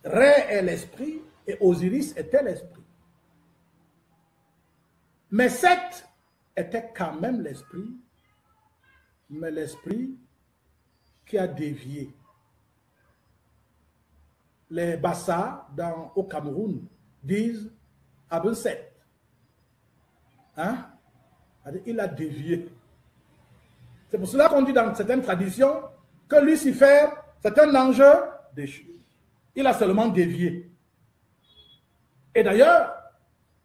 Ré est l'esprit et Osiris était l'esprit. Mais Seth était quand même l'esprit, mais l'esprit qui a dévié. Les Bassa au Cameroun disent Abel Seth. Hein? Il a dévié. C'est pour cela qu'on dit dans certaines traditions que Lucifer, c'est un ange déchu. Il a seulement dévié. Et d'ailleurs,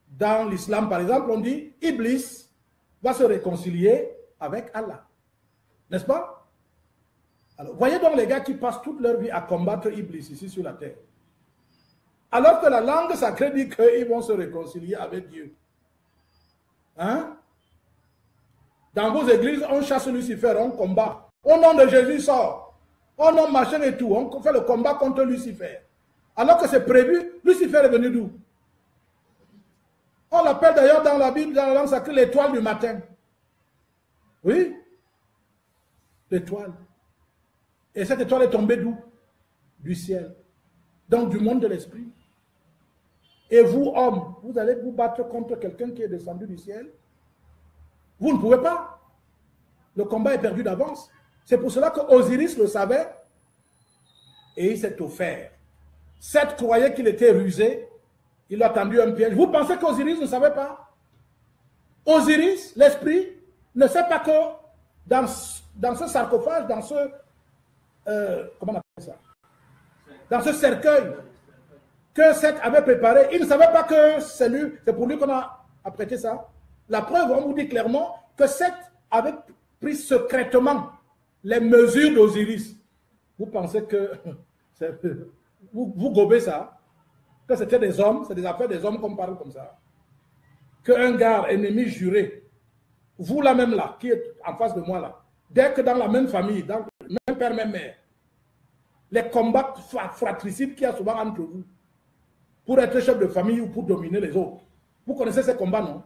dans l'islam, par exemple, on dit Iblis va se réconcilier avec Allah. N'est-ce pas? Alors, voyez donc les gars qui passent toute leur vie à combattre Iblis ici sur la terre. Alors que la langue sacrée dit qu'ils vont se réconcilier avec Dieu. Hein? Dans vos églises, on chasse Lucifer, on combat. Au nom de Jésus, sort. Au nom machin et tout. On fait le combat contre Lucifer. Alors que c'est prévu, Lucifer est venu d'où? On l'appelle d'ailleurs dans la Bible, dans la langue sacrée, l'étoile du matin. Oui. L'étoile. Et cette étoile est tombée d'où? Du ciel. Donc du monde de l'esprit. Et vous, hommes, vous allez vous battre contre quelqu'un qui est descendu du ciel? Vous ne pouvez pas. Le combat est perdu d'avance. C'est pour cela que Osiris le savait et il s'est offert. Seth croyait qu'il était rusé. Il a tendu un piège. Vous pensez qu'Osiris ne savait pas? Osiris, l'esprit, ne sait pas que dans ce sarcophage, dans ce... comment on appelle ça? Dans ce cercueil que Seth avait préparé, il ne savait pas que c'est pour lui qu'on a apprêté ça. La preuve, on vous dit clairement que Seth avait pris secrètement les mesures d'Osiris. Vous pensez que... vous gobez ça? Que c'était des hommes, c'est des affaires des hommes qu'on parle comme ça. Qu'un gars ennemi juré, vous là même là, qui est en face de moi là, dès que dans la même famille, dans le même père, même mère, les combats fratricides qu'il y a souvent entre vous, pour être chef de famille ou pour dominer les autres. Vous connaissez ces combats, non?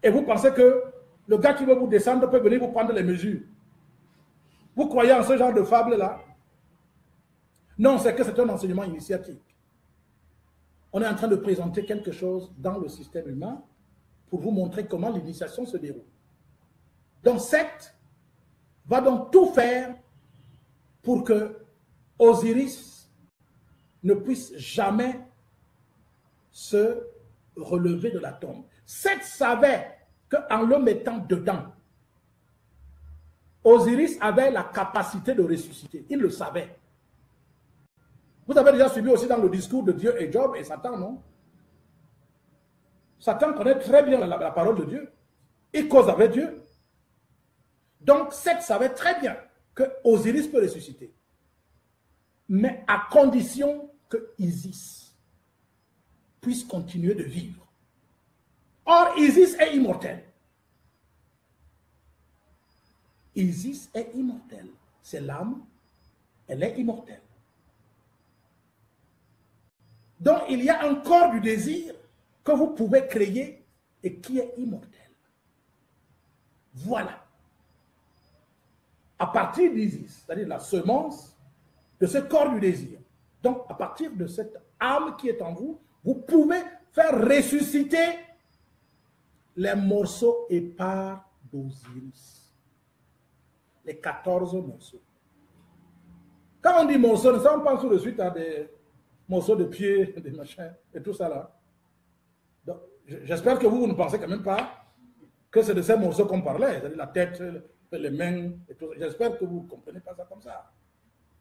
Et vous pensez que le gars qui veut vous descendre peut venir vous prendre les mesures. Vous croyez en ce genre de fable-là? Non, c'est que c'est un enseignement initiatique. On est en train de présenter quelque chose dans le système humain pour vous montrer comment l'initiation se déroule. Donc, Seth va donc tout faire pour que Osiris ne puisse jamais se relever de la tombe. Seth savait qu'en le mettant dedans, Osiris avait la capacité de ressusciter. Il le savait. Vous avez déjà suivi aussi dans le discours de Dieu et Job et Satan, non? Satan connaît très bien la parole de Dieu. Il cause avec Dieu. Donc, Seth savait très bien que Osiris peut ressusciter. Mais à condition que Isis puisse continuer de vivre. Or, Isis est immortel. Isis est immortelle. C'est l'âme, elle est immortelle. Donc, il y a un corps du désir que vous pouvez créer et qui est immortel. Voilà. À partir d'Isis, c'est-à-dire la semence de ce corps du désir. Donc, à partir de cette âme qui est en vous, vous pouvez faire ressusciter les morceaux épars d'Osiris. Les 14 morceaux. Quand on dit morceaux, on pense tout de suite à des morceaux de pieds, des machins, et tout ça là. J'espère que vous ne pensez quand même pas que c'est de ces morceaux qu'on parlait, c'est-à-dire la tête, les mains, et tout ça. J'espère que vous ne comprenez pas ça comme ça.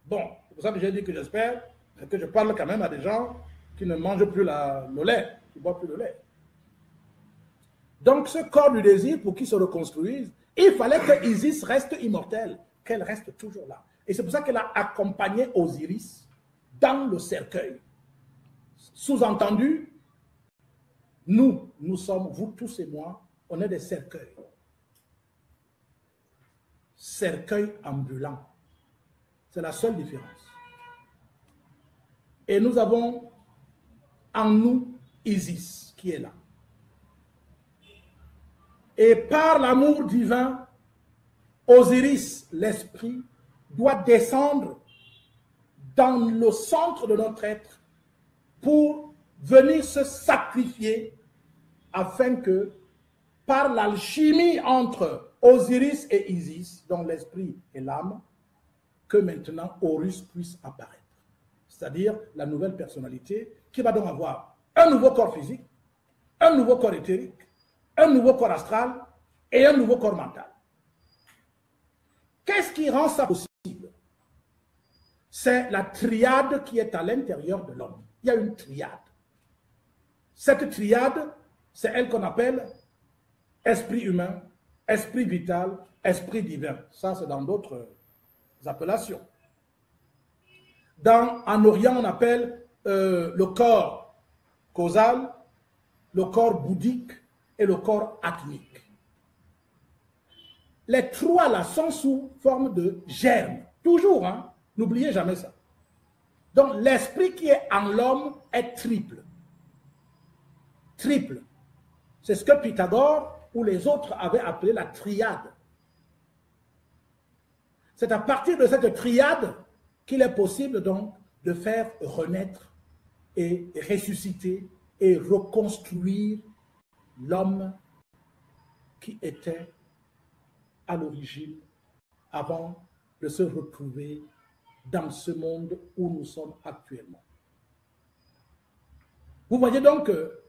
Bon, c'est pour ça que j'ai dit que j'espère que je parle quand même à des gens qui ne mangent plus le lait, qui ne boivent plus le lait. Donc, ce corps du désir, pour qu'il se reconstruise, il fallait que Isis reste immortelle, qu'elle reste toujours là. Et c'est pour ça qu'elle a accompagné Osiris dans le cercueil. Sous-entendu, nous sommes, vous tous et moi, on est des cercueils. Cercueil ambulant. C'est la seule différence. Et nous avons en nous Isis qui est là. Et par l'amour divin, Osiris, l'esprit, doit descendre dans le centre de notre être pour venir se sacrifier afin que, par l'alchimie entre Osiris et Isis, dont l'esprit et l'âme, que maintenant Horus puisse apparaître. C'est-à-dire la nouvelle personnalité qui va donc avoir un nouveau corps physique, un nouveau corps éthérique, un nouveau corps astral et un nouveau corps mental. Qu'est-ce qui rend ça possible? C'est la triade qui est à l'intérieur de l'homme. Il y a une triade. Cette triade, c'est elle qu'on appelle esprit humain, esprit vital, esprit divin. Ça, c'est dans d'autres appellations. En Orient, on appelle le corps causal, le corps bouddhique et le corps atmique. Les trois là sont sous forme de germe. Toujours, hein? N'oubliez jamais ça. Donc, l'esprit qui est en l'homme est triple. Triple. C'est ce que Pythagore ou les autres avaient appelé la triade. C'est à partir de cette triade qu'il est possible donc de faire renaître et ressusciter et reconstruire l'homme qui était à l'origine avant de se retrouver dans ce monde où nous sommes actuellement. Vous voyez donc que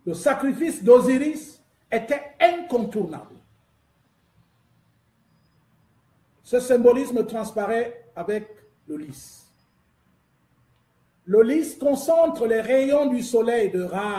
le sacrifice d'Osiris était incontournable. Ce symbolisme transparaît avec le lys. Le lys concentre les rayons du soleil de Ra